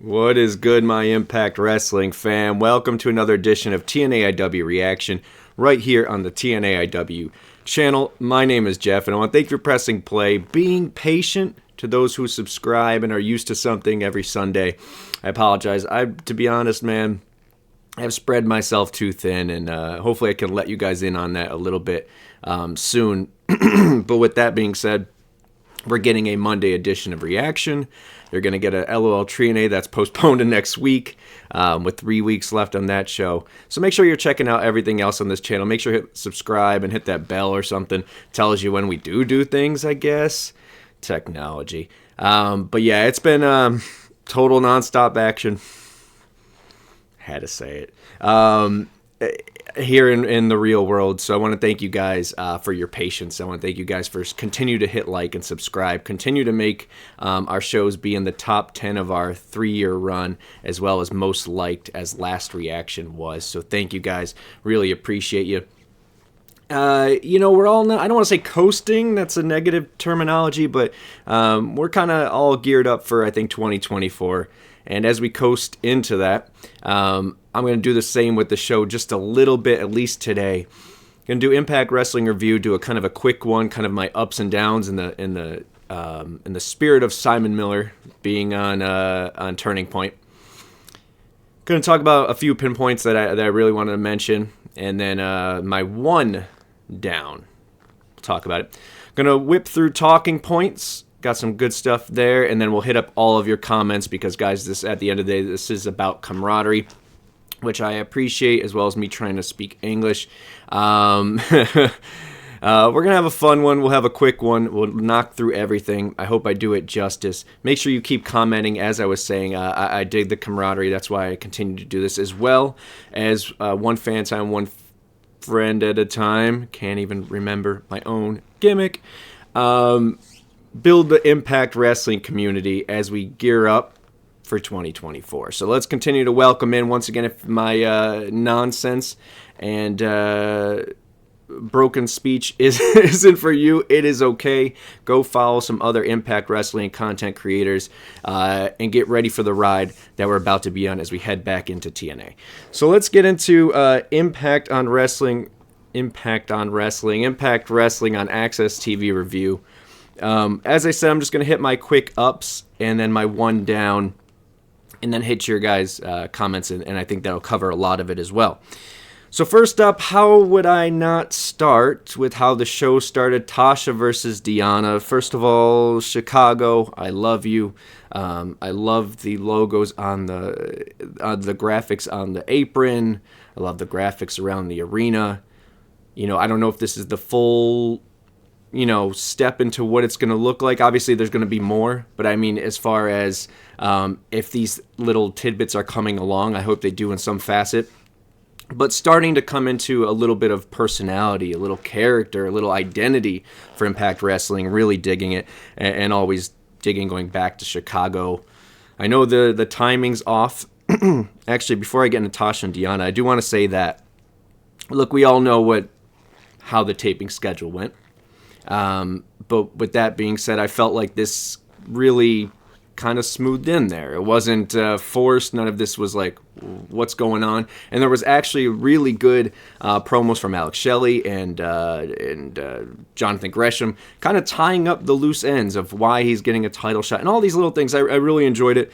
What is good, my Impact Wrestling fam? Welcome to another edition of TNAIW Reaction right here on the TNAIW channel. My name is Geoff, and I want to thank you for pressing play, being patient to those who subscribe and are used to something every Sunday. I apologize. To be honest, man, I've spread myself too thin, and hopefully I can let you guys in on that a little bit soon. But with that being said, we're getting a Monday edition of Reaction. You're going to get a LOL TNA that's postponed to next week with 3 weeks left on that show. So make sure you're checking out everything else on this channel. Make sure you hit subscribe and hit that bell or something. Tells you when we do things, I guess. Technology. But yeah, it's been total nonstop action. Had to say it. Here in the real world. So I want to thank you guys for your patience. I want to thank you guys for continue to hit like and subscribe. Continue to make our shows be in the top 10 of our 3-year run, as well as most liked, as last reaction was. So thank you guys. Really appreciate you. We're all I don't want to say coasting. That's a negative terminology, but we're kind of all geared up for, I think, 2024. And as we coast into that, I'm going to do the same with the show just a little bit, at least today. Going to do Impact Wrestling review, do a kind of a quick one, kind of my ups and downs in the spirit of Simon Miller being on Turning Point. Going to talk about a few pinpoints that I really wanted to mention, and then my one down. We'll talk about it. Going to whip through talking points. Got some good stuff there, and then we'll hit up all of your comments because, guys, this at the end of the day, this is about camaraderie, which I appreciate, as well as me trying to speak English. We're going to have a fun one. We'll have a quick one. We'll knock through everything. I hope I do it justice. Make sure you keep commenting. As I was saying, I dig the camaraderie. That's why I continue to do this, as well as one fan time, one friend at a time. Can't even remember my own gimmick. Build the Impact Wrestling community as we gear up for 2024. So let's continue to welcome in, once again, if my nonsense and broken speech isn't for you, it is okay. Go follow some other Impact Wrestling content creators and get ready for the ride that we're about to be on as we head back into TNA. So let's get into Impact Wrestling on AXSTV review. As I said, I'm just going to hit my quick ups and then my one down, and then hit your guys' comments, and I think that'll cover a lot of it as well. So first up, how would I not start with how the show started? Tasha versus Deonna. First of all, Chicago, I love you. I love the logos on the graphics on the apron. I love the graphics around the arena. I don't know if this is the full step into what it's going to look like. Obviously, there's going to be more, but I mean, as far as if these little tidbits are coming along, I hope they do in some facet. But starting to come into a little bit of personality, a little character, a little identity for Impact Wrestling, really digging it, and always digging going back to Chicago. I know the timing's off. Actually, before I get into Tasha and Deonna, I do want to say that, look, we all know how the taping schedule went. But with that being said, I felt like this really kind of smoothed in there. It wasn't forced. None of this was like, what's going on? And there was actually really good promos from Shelly and Jonathan Gresham, kind of tying up the loose ends of why he's getting a title shot and all these little things. I really enjoyed it.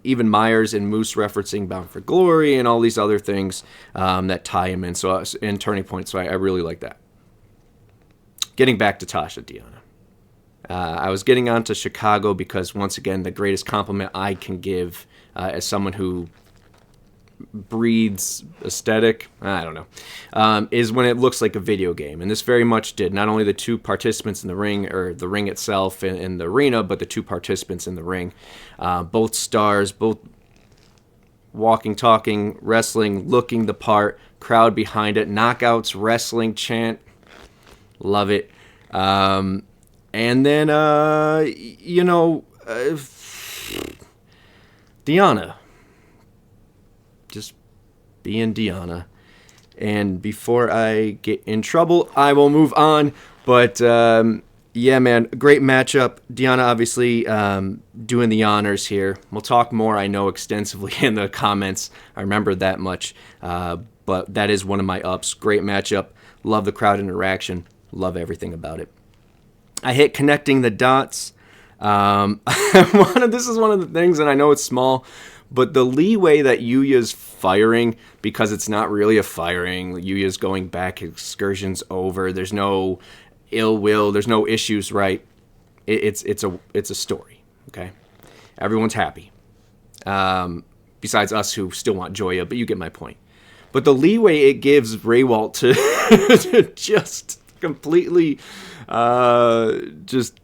Even Myers and Moose referencing Bound for Glory and all these other things that tie him in. So in Turning Point, so I really like that. Getting back to Tasha Deonna. I was getting on to Chicago because, once again, the greatest compliment I can give as someone who breathes aesthetic, I don't know, is when it looks like a video game. And this very much did. Not only the two participants in the ring, or the ring itself in the arena, but the two participants in the ring. Both stars, both walking, talking, wrestling, looking the part, crowd behind it, knockouts, wrestling chant. Love it. And then, Deonna. Just being Deonna. And before I get in trouble, I will move on. But Yeah, man, great matchup. Deonna obviously doing the honors here. We'll talk more, I know, extensively in the comments. I remember that much. But that is one of my ups. Great matchup. Love the crowd interaction. Love everything about it. I hit connecting the dots. This is one of the things, and I know it's small, but the leeway that Yuya's firing, because it's not really a firing. Yuya's going back, excursion's over. There's no ill will. There's no issues, right? It's a story, okay? Everyone's happy. Besides us who still want Joya, but you get my point. But the leeway it gives Raywalt to, to just completely just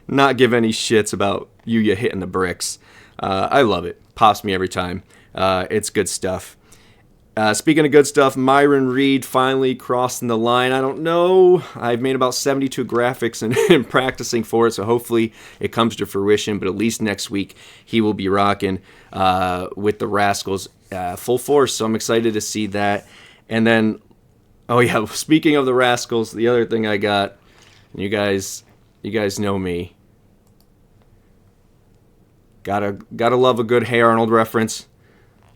not give any shits about Yuya hitting the bricks. I love it. Pops me every time. It's good stuff. Speaking of good stuff, Myron Reed finally crossing the line. I don't know. I've made about 72 graphics and practicing for it, so hopefully it comes to fruition. But at least next week he will be rocking with the Rascals full force. So I'm excited to see that. And then, oh yeah, speaking of the Rascals, the other thing I got, you guys know me. Gotta love a good Hey Arnold reference.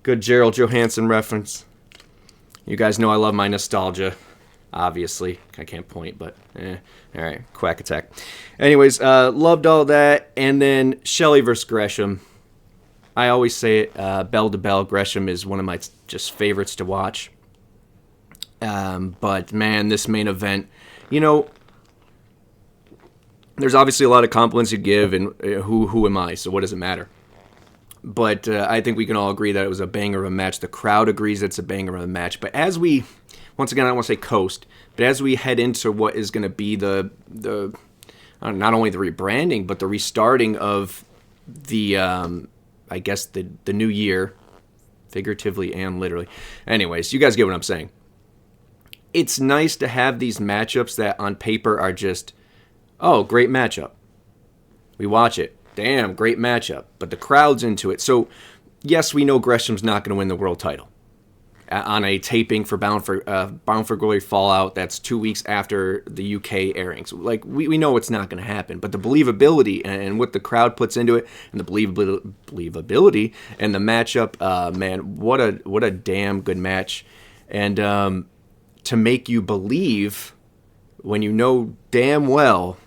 Good Gerald Johansson reference. You guys know I love my nostalgia. Obviously. I can't point, but alright, Quack Attack. Anyways, loved all that. And then Shelly versus Gresham. I always say it, bell to bell, Gresham is one of my just favorites to watch. But man, this main event, there's obviously a lot of compliments you give, and who am I, so what does it matter? But I think we can all agree that it was a banger of a match. The crowd agrees it's a banger of a match. But as we, once again, I don't want to say coast, but as we head into what is going to be the not only the rebranding, but the restarting of the, I guess, the new year, figuratively and literally. Anyways, you guys get what I'm saying. It's nice to have these matchups that on paper are just, oh, great matchup. We watch it. Damn, great matchup. But the crowd's into it. So, yes, we know Gresham's not going to win the world title. On a taping for Bound for Glory Fallout, that's 2 weeks after the UK airings. Like, we know it's not going to happen. But the believability and what the crowd puts into it, and the believability and the matchup, man, what a damn good match. And to make you believe when you know damn well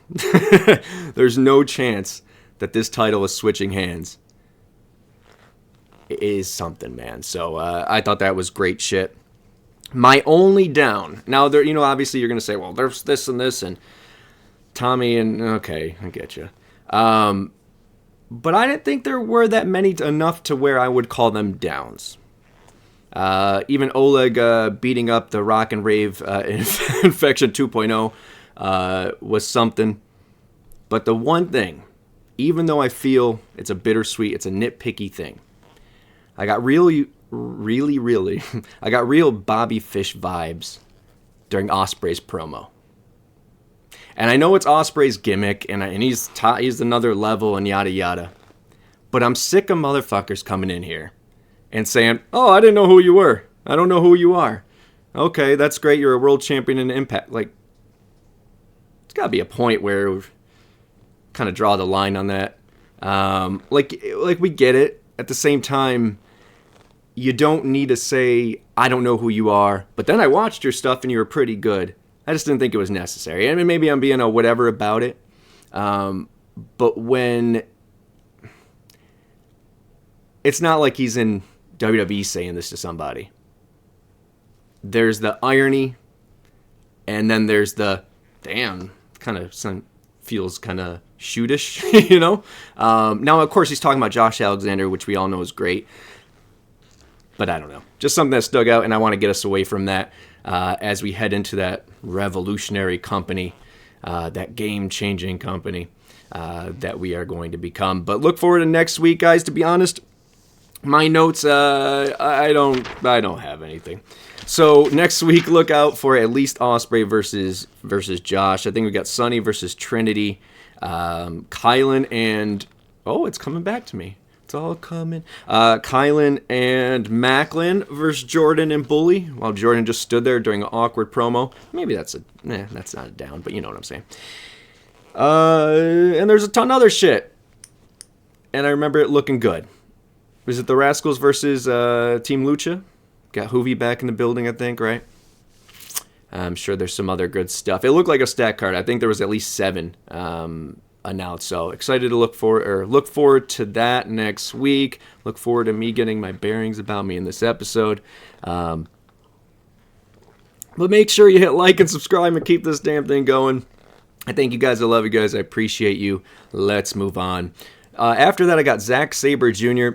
there's no chance that this title is switching hands, it is something, man. So I thought that was great shit. My only down, now there, obviously you're gonna say, well, there's this and this and Tommy and okay, I get you. But I didn't think there were that many enough to where I would call them downs. Even Oleg beating up the Rock and Rave Infection 2.0 was something. But the one thing, even though I feel it's a bittersweet, it's a nitpicky thing, I got really, I got real Bobby Fish vibes during Ospreay's promo. And I know it's Ospreay's gimmick, and he's another level and yada yada. But I'm sick of motherfuckers coming in here and saying, oh, I didn't know who you were. I don't know who you are. Okay, that's great. You're a world champion in Impact. Like, it's got to be a point where we kind of draw the line on that. Like we get it. At the same time, you don't need to say, I don't know who you are, but then I watched your stuff and you were pretty good. I just didn't think it was necessary. I mean, maybe I'm being a whatever about it. But when it's not like he's in WWE saying this to somebody. There's the irony, and then there's the, damn, kind of feels kind of shootish, Now, of course, he's talking about Josh Alexander, which we all know is great. But I don't know. Just something that stuck out, and I want to get us away from that as we head into that revolutionary company, that game-changing company that we are going to become. But look forward to next week, guys. To be honest, my notes, I don't have anything. So next week, look out for at least Ospreay versus Josh. I think we got Sonny versus Trinity, Kylan and it's coming back to me. It's all coming. Kylan and Macklin versus Jordan and Bully, while Jordan just stood there during an awkward promo. Maybe that's not a down, but you know what I'm saying. And there's a ton of other shit. And I remember it looking good. Was it the Rascals versus Team Lucha? Got Hoovy back in the building, I think, right? I'm sure there's some other good stuff. It looked like a stat card. I think there was at least 7 announced. So excited to look forward to that next week. Look forward to me getting my bearings about me in this episode. But make sure you hit like and subscribe and keep this damn thing going. I thank you guys. I love you guys. I appreciate you. Let's move on. After that, I got Sabre Jr.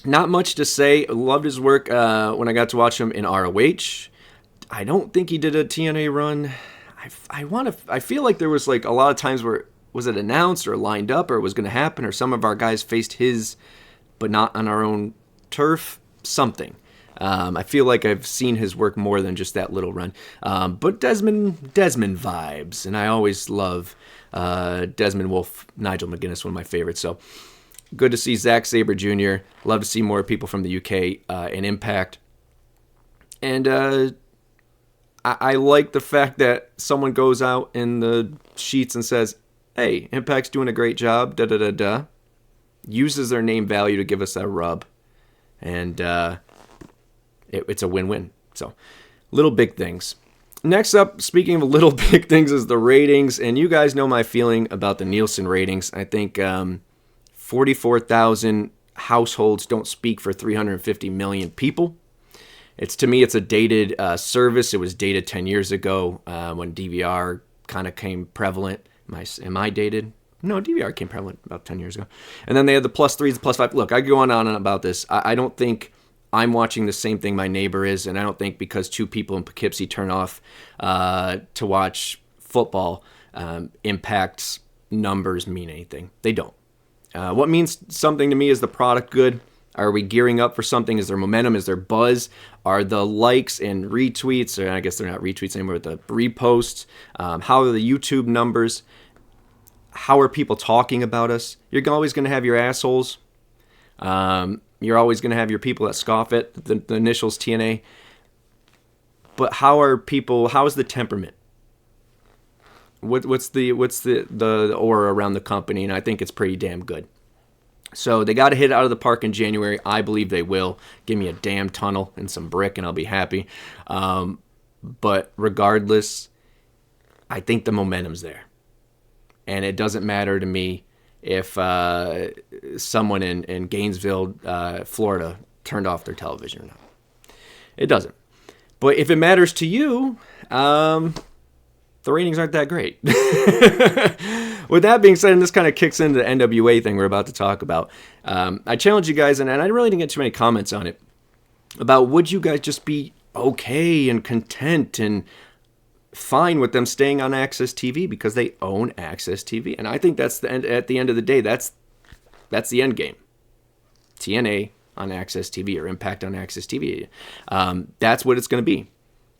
Not much to say. Loved his work when I got to watch him in ROH. I don't think he did a TNA run. I feel like there was like a lot of times where was it announced or lined up or it was going to happen or some of our guys faced his, but not on our own turf. Something. I feel like I've seen his work more than just that little run. But Desmond vibes, and I always love Desmond Wolfe, Nigel McGuinness, one of my favorites. So good to see Sabre Jr. Love to see more people from the UK in Impact. And I like the fact that someone goes out in the sheets and says, hey, Impact's doing a great job, da-da-da-da. Uses their name value to give us that rub. And it's a win-win. So, little big things. Next up, speaking of little big things, is the ratings. And you guys know my feeling about the Nielsen ratings. I think 44,000 households don't speak for 350 million people. To me, it's a dated service. It was dated 10 years ago when DVR kind of came prevalent. Am I dated? No, DVR came prevalent about 10 years ago. And then they had the +3s, the +5. Look, I go on and on about this. I don't think I'm watching the same thing my neighbor is, and I don't think because 2 people in Poughkeepsie turn off to watch football, Impact's numbers mean anything. They don't. What means something to me is the product good? Are we gearing up for something? Is there momentum? Is there buzz? Are the likes and retweets, or I guess they're not retweets anymore, the reposts? How are the YouTube numbers? How are people talking about us? You're always going to have your assholes. You're always going to have your people that scoff at the initials TNA. But how is the temperament? What's the aura around the company? And I think it's pretty damn good. So they got to hit it out of the park in January. I believe they will. Give me a damn tunnel and some brick and I'll be happy. But regardless, I think the momentum's there. And it doesn't matter to me if someone in Gainesville, Florida, turned off their television or not. It doesn't. But if it matters to you, the ratings aren't that great. With that being said, and this kind of kicks into the NWA thing we're about to talk about, I challenge you guys, and I really didn't get too many comments on it, about would you guys just be okay and content and fine with them staying on AXSTV because they own AXSTV? And I think that's at the end of the day, that's the end game. TNA on AXSTV or Impact on AXSTV. That's what it's going to be.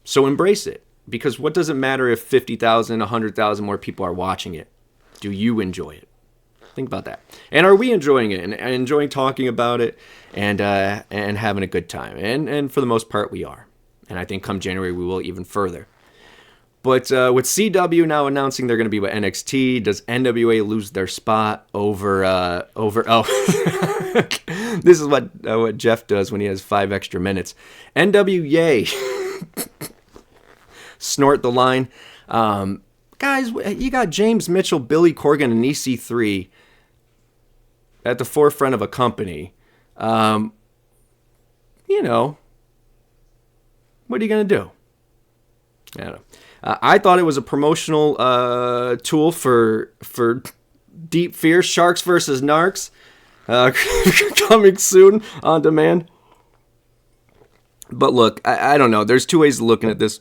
So embrace it. Because what does it matter if 50,000, 100,000 more people are watching it? Do you enjoy it? Think about that. And are we enjoying it and enjoying talking about it and having a good time? And for the most part, we are. And I think come January, we will even further. But with CW now announcing they're going to be with NXT, does NWA lose their spot over this is what Geoff does when he has 5 extra minutes. NWA. Snort the line. Guys, you got James Mitchell, Billy Corgan, and EC3 at the forefront of a company. What are you going to do? I don't know. I thought it was a promotional tool for Deep Fear, Sharks versus Narcs, coming soon on demand. But look, I don't know. There's 2 ways of looking at this.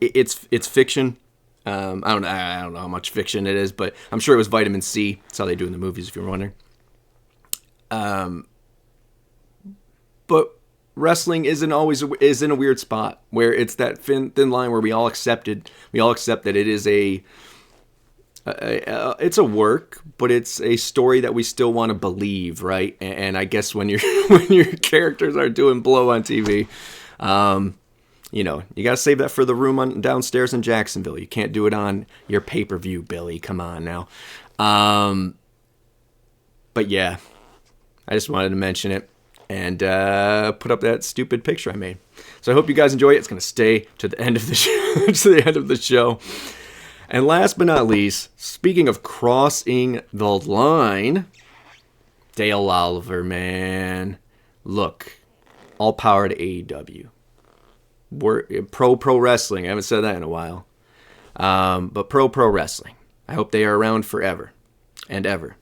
It's fiction. I don't know how much fiction it is, but I'm sure it was vitamin C. That's how they do in the movies, if you're wondering. But wrestling is in a weird spot where it's that thin line where we all accept that it is it's a work, but it's a story that we still want to believe, right? And I guess when your characters are doing blow on TV, you know, you got to save that for the room downstairs in Jacksonville. You can't do it on your pay-per-view, Billy. Come on now. But yeah, I just wanted to mention it and put up that stupid picture I made. So I hope you guys enjoy it. It's going to stay to the end of the show. To the end of the show. And last but not least, speaking of crossing the line, Dale Oliver, man. Look, all power to AEW. We're pro wrestling. I haven't said that in a while. But pro wrestling. I hope they are around forever and ever.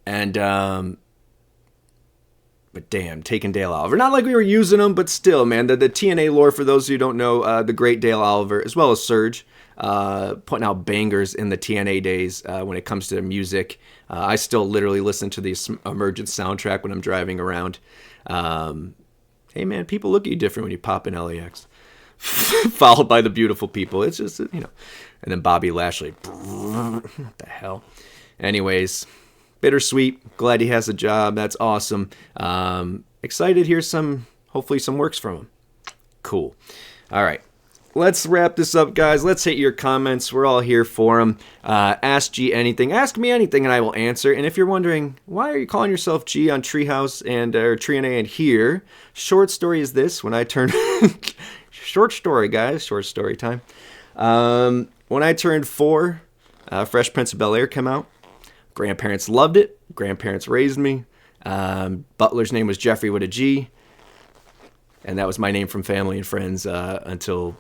And, but damn, taking Dale Oliver. Not like we were using him, but still, man. The TNA lore, for those who don't know, the great Dale Oliver, as well as Surge, putting out bangers in the TNA days when it comes to their music. I still literally listen to the Emergence soundtrack when I'm driving around. Hey, man, people look at you different when you pop in LAX. Followed by the beautiful people. It's just, you know. And then Bobby Lashley. What the hell? Anyways, bittersweet. Glad he has a job. That's awesome. Excited to hear hopefully some works from him. Cool. All right. Let's wrap this up, guys. Let's hit your comments. We're all here for them. Ask G anything. Ask me anything, and I will answer. And if you're wondering, why are you calling yourself G on Treehouse or TNA and here? Short story is this. When I turned... Short story, guys. Short story time. When I turned 4, Fresh Prince of Bel-Air came out. Grandparents loved it. Grandparents raised me. Butler's name was Jeffrey with a G. And that was my name from family and friends until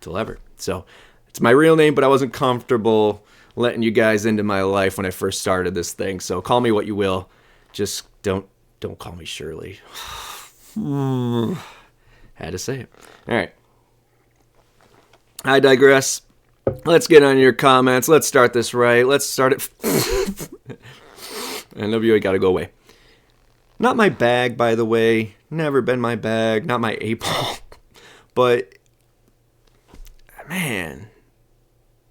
ever. So it's my real name, but I wasn't comfortable letting you guys into my life when I first started this thing. So call me what you will. Just don't call me Shirley. Had to say it. All right. I digress. Let's get on your comments. Let's start this right. Let's start it. NWA got to go away. Not my bag, by the way. Never been my bag. Not my A-ball. But, man,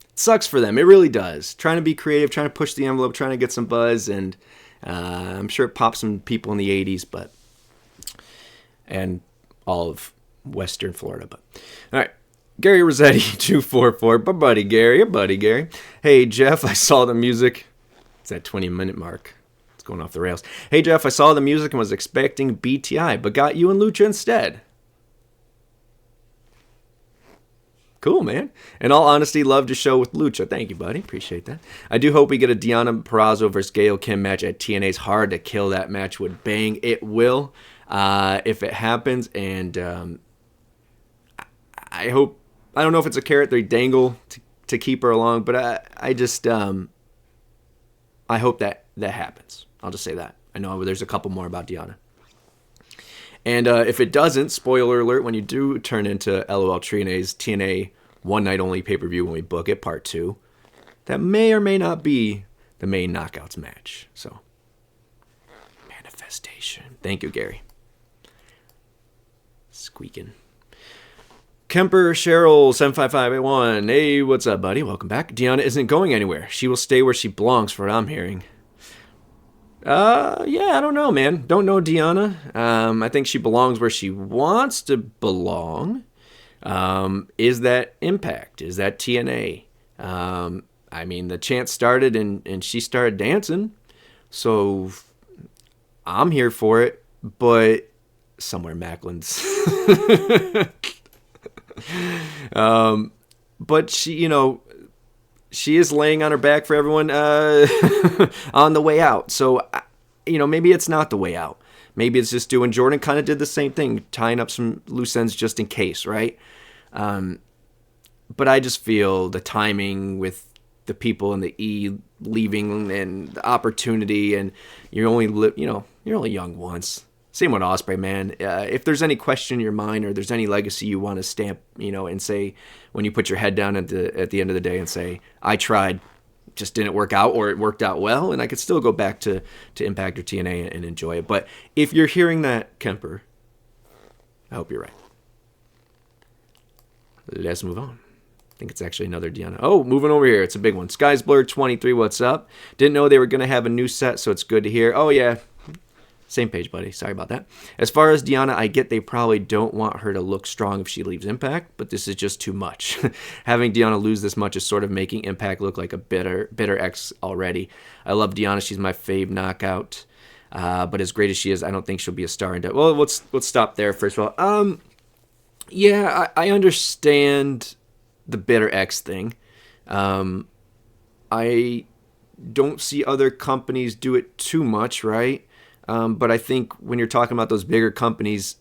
it sucks for them. It really does. Trying to be creative, trying to push the envelope, trying to get some buzz, and I'm sure it popped some people in the 80s, and all of Western Florida. But all right. Gary Rosetti, 244. Buddy Gary. Hey, Geoff, I saw the music. It's that 20-minute mark. It's going off the rails. Hey, Geoff, I saw the music and was expecting BTI, but got you and Lucha instead. Cool, man. In all honesty, loved your show with Lucha. Thank you, buddy. Appreciate that. I do hope we get a Deonna Purrazzo versus Gail Kim match at TNA's Hard to Kill. That match would bang. It will, if it happens. And I hope, I don't know if it's a carrot they dangle to keep her along, but I just, I hope that happens. I'll just say that. I know there's a couple more about Deonna. And if it doesn't, spoiler alert, when you do turn into LOL TNA's TNA one night only pay-per-view when we book it, part 2, that may or may not be the main Knockouts match. So, manifestation. Thank you, Gary. Squeaking. Kemper Cheryl 75581. Hey, what's up, buddy? Welcome back. Deonna isn't going anywhere. She will stay where she belongs, for what I'm hearing. Yeah, I don't know, man. Don't know Deonna. I think she belongs where she wants to belong. Is that Impact? Is that TNA? I mean, the chant started and she started dancing. So I'm here for it, but somewhere Macklin's. But she, you know, she is laying on her back for everyone on the way out. So, you know, maybe it's not the way out. Maybe it's just doing. Jordan kind of did the same thing, tying up some loose ends just in case, right? But I just feel the timing with the people in the E leaving and the opportunity, and you're only young once. Same with Ospreay, man. If there's any question in your mind or there's any legacy you want to stamp, you know, and say when you put your head down at the end of the day and say, I tried, just didn't work out, or it worked out well, and I could still go back to Impact or TNA and enjoy it. But if you're hearing that, Kemper, I hope you're right. Let's move on. I think it's actually another Deonna. Oh, moving over here. It's a big one. Skies Blurred 23, what's up? Didn't know they were going to have a new set, so it's good to hear. Oh, yeah. Same page, buddy. Sorry about that. As far as Deonna, I get they probably don't want her to look strong if she leaves Impact, but this is just too much. Having Deonna lose this much is sort of making Impact look like a bitter ex already. I love Deonna. She's my fave knockout. But as great as she is, I don't think she'll be a star. Well, let's stop there first of all. Yeah, I understand the bitter X thing. I don't see other companies do it too much, right? But I think when you're talking about those bigger companies,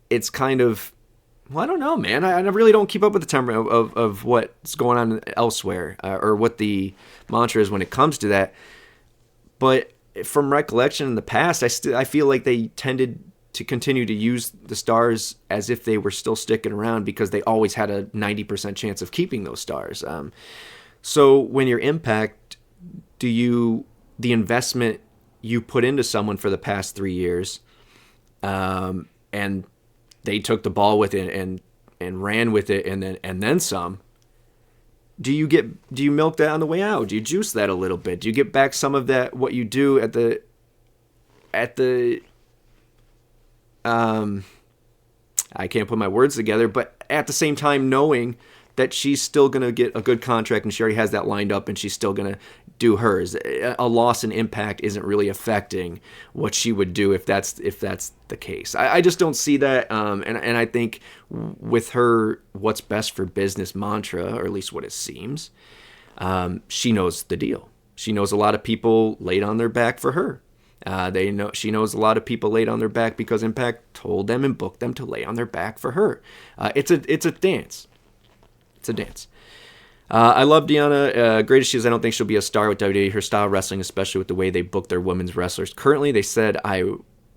it's kind of, well, I don't know, man. I really don't keep up with the time of what's going on elsewhere or what the mantra is when it comes to that. But from recollection in the past, I feel like they tended to continue to use the stars as if they were still sticking around because they always had a 90% chance of keeping those stars. So when you're Impact, the investment you put into someone for the past 3 years, and they took the ball with it and ran with it and then some. Do you milk that on the way out? Do you juice that a little bit? Do you get back some of that what you do at the I can't put my words together, but at the same time knowing that she's still going to get a good contract and she already has that lined up and she's still going to do hers. A loss in Impact isn't really affecting what she would do if that's the case. I just don't see that. And I think with her what's best for business mantra, or at least what it seems, she knows the deal. She knows a lot of people laid on their back for her. She knows a lot of people laid on their back because Impact told them and booked them to lay on their back for her. It's a dance. It's a dance. I love Deonna. Great as she is, I don't think she'll be a star with WWE. Her style of wrestling, especially with the way they book their women's wrestlers. Currently, they said, I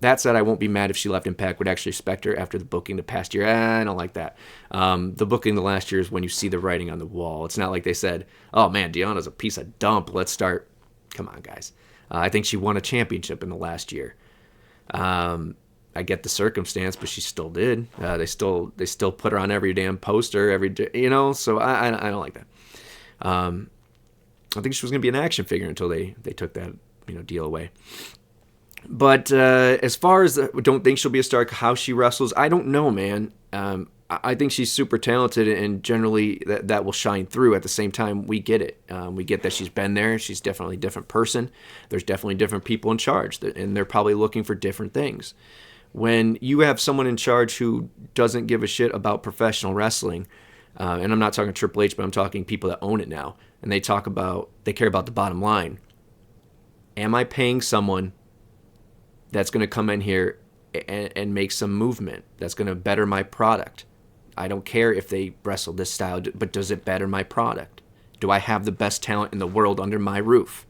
won't be mad if she left Impact. Would actually respect her after the booking the past year. I don't like that. The booking the last year is when you see the writing on the wall. It's not like they said, oh man, Deonna's a piece of dump. Let's start. Come on, guys. I think she won a championship in the last year. I get the circumstance, but she still did. They still put her on every damn poster every day, So I don't like that. I think she was gonna be an action figure until they took that deal away. But as far as don't think she'll be a star, how she wrestles, I don't know, man. I think she's super talented, and generally that will shine through. At the same time, we get it. We get that she's been there. She's definitely a different person. There's definitely different people in charge, and they're probably looking for different things. When you have someone in charge who doesn't give a shit about professional wrestling, and I'm not talking Triple H, but I'm talking people that own it now, and they care about the bottom line. Am I paying someone that's going to come in here and make some movement that's going to better my product? I don't care if they wrestle this style, but does it better my product? Do I have the best talent in the world under my roof?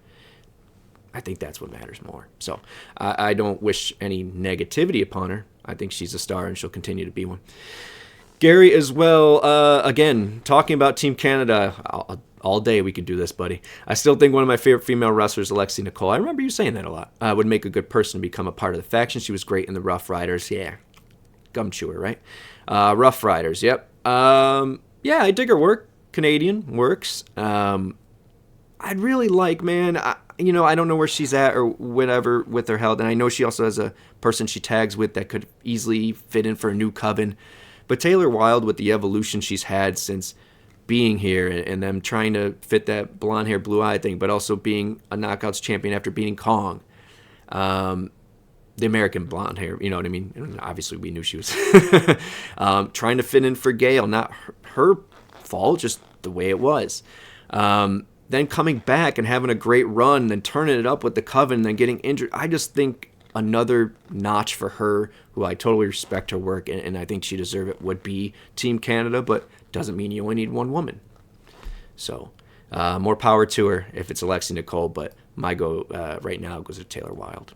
I think that's what matters more. So I don't wish any negativity upon her. I think she's a star and she'll continue to be one. Gary as well, again, talking about Team Canada, all day we could do this, buddy. I still think one of my favorite female wrestlers, Alexi Nicole, I remember you saying that a lot, would make a good person to become a part of the faction. She was great in the Rough Riders. Yeah, gum chewer, right? Rough Riders, yep. Yeah, I dig her work. Canadian works. I'd really like, man, I don't know where she's at or whatever with her health, and I know she also has a person she tags with that could easily fit in for a new coven. But Taylor Wilde, with the evolution she's had since being here and them trying to fit that blonde hair, blue eye thing, but also being a Knockouts champion after beating Kong, the American blonde hair, you know what I mean? And obviously, we knew she was trying to fit in for Gail, not her fault, just the way it was. Then coming back and having a great run, then turning it up with the Coven, then getting injured. I just think another notch for her, who I totally respect her work, and I think she deserves it, would be Team Canada, but doesn't mean you only need one woman. So, more power to her if it's Alexi Nicole, but my go right now goes to Taylor Wilde.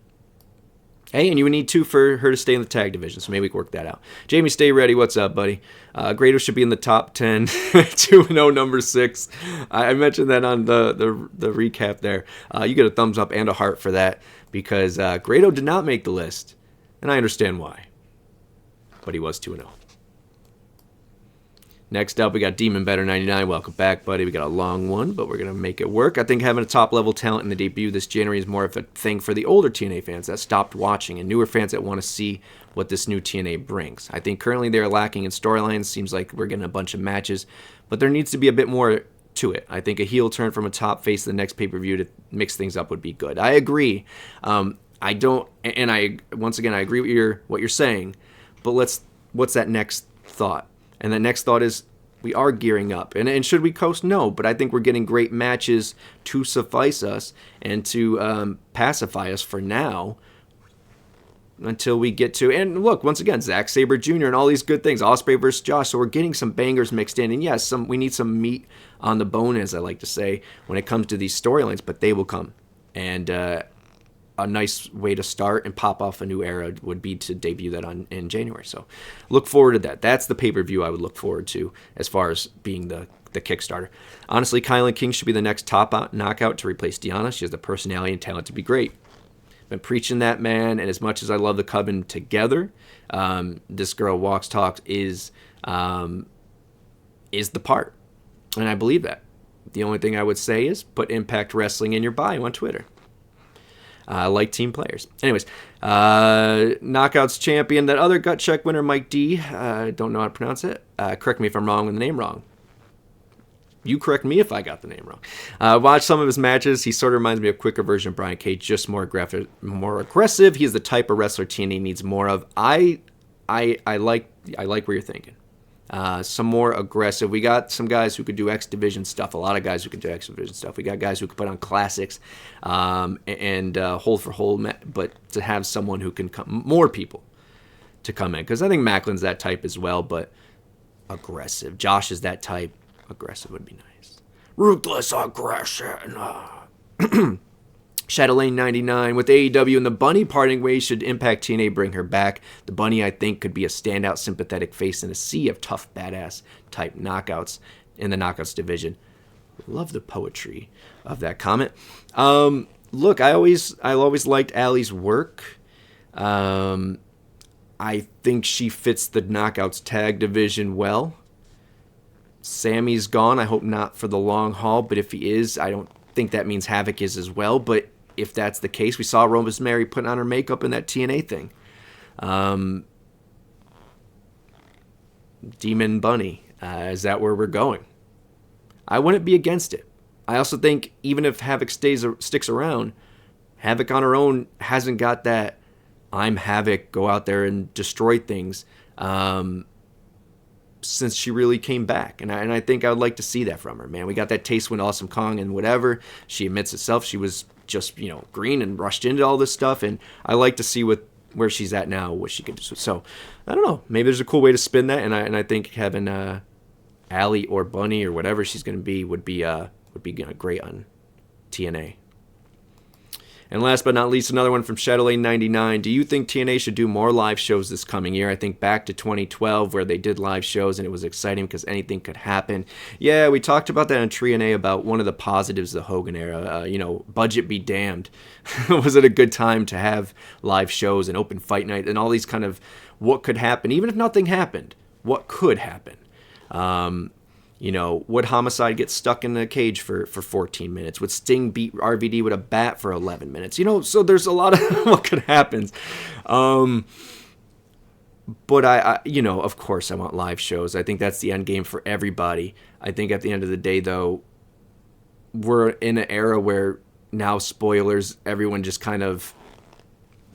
Hey, and you would need two for her to stay in the tag division, so maybe we can work that out. Jamie, stay ready. What's up, buddy? Grado should be in the top 10, 2-0, number 6. I mentioned that on the recap there. You get a thumbs up and a heart for that, because Grado did not make the list, and I understand why. But he was 2-0. Next up, we got Demon Better 99. Welcome back, buddy. We got a long one, but we're going to make it work. I think having a top-level talent in the debut this January is more of a thing for the older TNA fans that stopped watching and newer fans that want to see what this new TNA brings. I think currently they're lacking in storylines. Seems like we're getting a bunch of matches, but there needs to be a bit more to it. I think a heel turn from a top face to the next pay-per-view to mix things up would be good. I agree. I don't, and I once again I agree with what you're saying, but what's that next thought? And the next thought is we are gearing up. And should we coast? No, but I think we're getting great matches to suffice us and to pacify us for now until we get to, and look, once again, Sabre Jr. and all these good things, Ospreay versus Josh, so we're getting some bangers mixed in. And yes, we need some meat on the bone, as I like to say, when it comes to these storylines, but they will come. And a nice way to start and pop off a new era would be to debut that in January. So look forward to that. That's the pay-per-view I would look forward to as far as being the Kickstarter. Honestly, Kylan King should be the next top knockout to replace Deonna. She has the personality and talent to be great. Been preaching that, man, and as much as I love the Coven together, this girl walks, talks, is the part. And I believe that. The only thing I would say is put Impact Wrestling in your bio on Twitter. Like team players. Anyways, Knockouts champion, that other gut check winner, Mike D. I don't know how to pronounce it. Correct me if I'm wrong with the name wrong. You correct me if I got the name wrong. Watch some of his matches. He sort of reminds me of a quicker version of Brian Cage, just more aggressive. He's the type of wrestler TNA needs more of. I like where you're thinking. Some more aggressive. We got some guys who could do X Division stuff. A lot of guys who could do X Division stuff. We got guys who could put on classics and hold for hold. But to have someone who can come, more people to come in, because I think Macklin's that type as well. But aggressive. Josh is that type. Aggressive would be nice. Ruthless aggression. Shadow Lane 99 with AEW and the Bunny parting ways. Should Impact TNA bring her back? The Bunny, I think, could be a standout sympathetic face in a sea of tough badass type knockouts in the knockouts division. Love the poetry of that comment. Look, I always liked Allie's work. I think she fits the knockouts tag division well. Sammy's gone. I hope not for the long haul, but if he is, I don't think that means Havoc is as well. But if that's the case, we saw Rosemary putting on her makeup in that TNA thing. Demon Bunny, is that where we're going? I wouldn't be against it. I also think even if Havoc sticks around, Havoc on her own hasn't got that I'm Havoc, go out there and destroy things since she really came back. And I think I would like to see that from her, man. We got that taste when Awesome Kong and whatever. She admits herself she was just, green and rushed into all this stuff. And I like to see where she's at now, what she can do. So, I don't know. Maybe there's a cool way to spin that. And I think having Allie or Bunny or whatever she's going to be would be great on TNA. And last but not least, another one from Shadowlane 99. Do you think TNA should do more live shows this coming year? I think back to 2012 where they did live shows and it was exciting because anything could happen. Yeah, we talked about that on TNA about one of the positives of the Hogan era. Budget be damned. Was it a good time to have live shows and open fight night and all these kind of what could happen? Even if nothing happened, what could happen? Would Homicide get stuck in a cage for 14 minutes? Would Sting beat RVD with a bat for 11 minutes? So there's a lot of what could happen. But I of course I want live shows. I think that's the end game for everybody. I think at the end of the day, though, we're in an era where now, spoilers, everyone just kind of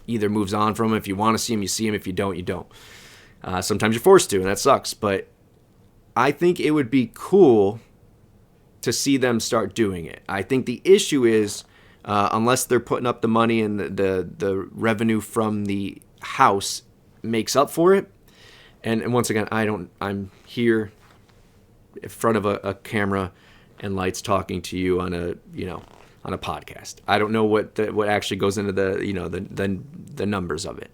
either moves on from them. If you want to see them, you see them. If you don't, you don't. Sometimes you're forced to, and that sucks. But I think it would be cool to see them start doing it. I think the issue is, unless they're putting up the money and the revenue from the house makes up for it. And once again, I'm here in front of a camera and lights talking to you on a podcast. I don't know what actually goes into the numbers of it.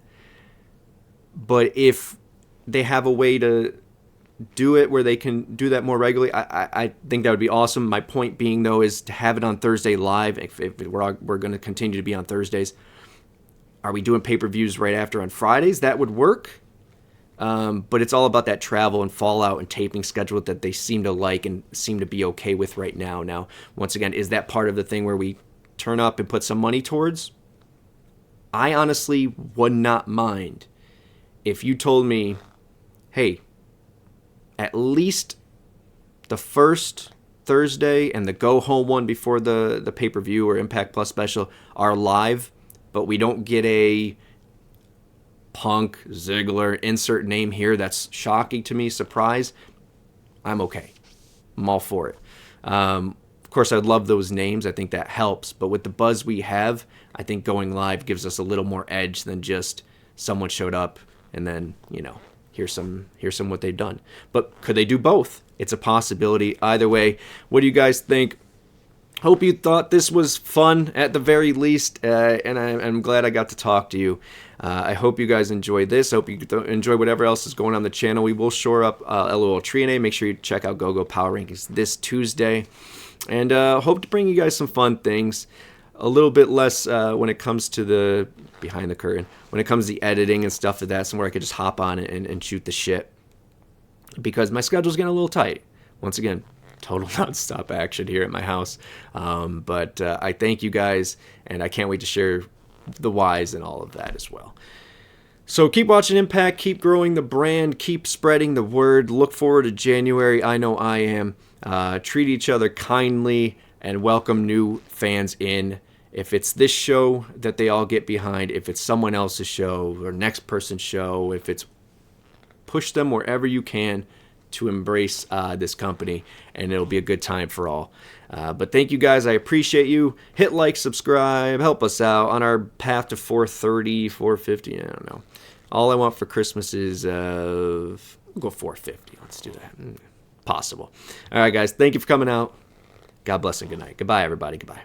But if they have a way to do it where they can do that more regularly, I think that would be awesome. My point being, though, is to have it on Thursday live. If we're going to continue to be on Thursdays, are we doing pay-per-views right after on Fridays? That would work. But it's all about that travel and fallout and taping schedule that they seem to like and seem to be okay with right now. Now, once again, is that part of the thing where we turn up and put some money towards? I honestly would not mind if you told me, hey, at least the first Thursday and the go home one before the pay-per-view or Impact Plus special are live, but we don't get a Punk, Ziggler, insert name here that's shocking to me, surprise, I'm okay. I'm all for it. Of course, I'd love those names. I think that helps. But with the buzz we have, I think going live gives us a little more edge than just someone showed up and then, here's some what they've done. But could they do both? It's a possibility. Either way, what do you guys think? Hope you thought this was fun at the very least, and I'm glad I got to talk to you. I hope you guys enjoyed this. I hope you enjoy whatever else is going on the channel. We will shore up LOL TNAIW. Make sure you check out GoGo Power Rankings this Tuesday. And hope to bring you guys some fun things. A little bit less when it comes to the behind the curtain. When it comes to the editing and stuff like that, somewhere I could just hop on it and shoot the shit. Because my schedule's getting a little tight. Once again, total nonstop action here at my house. But I thank you guys, and I can't wait to share the whys and all of that as well. So keep watching Impact, keep growing the brand, keep spreading the word. Look forward to January. I know I am. Treat each other kindly and welcome new fans in. If it's this show that they all get behind, if it's someone else's show or next person's show, if it's push them wherever you can to embrace this company, and it'll be a good time for all. But thank you guys. I appreciate you. Hit like, subscribe, help us out on our path to 430, 450. I don't know. All I want for Christmas is we'll go 450. Let's do that. Possible. All right, guys. Thank you for coming out. God bless and good night. Goodbye, everybody. Goodbye.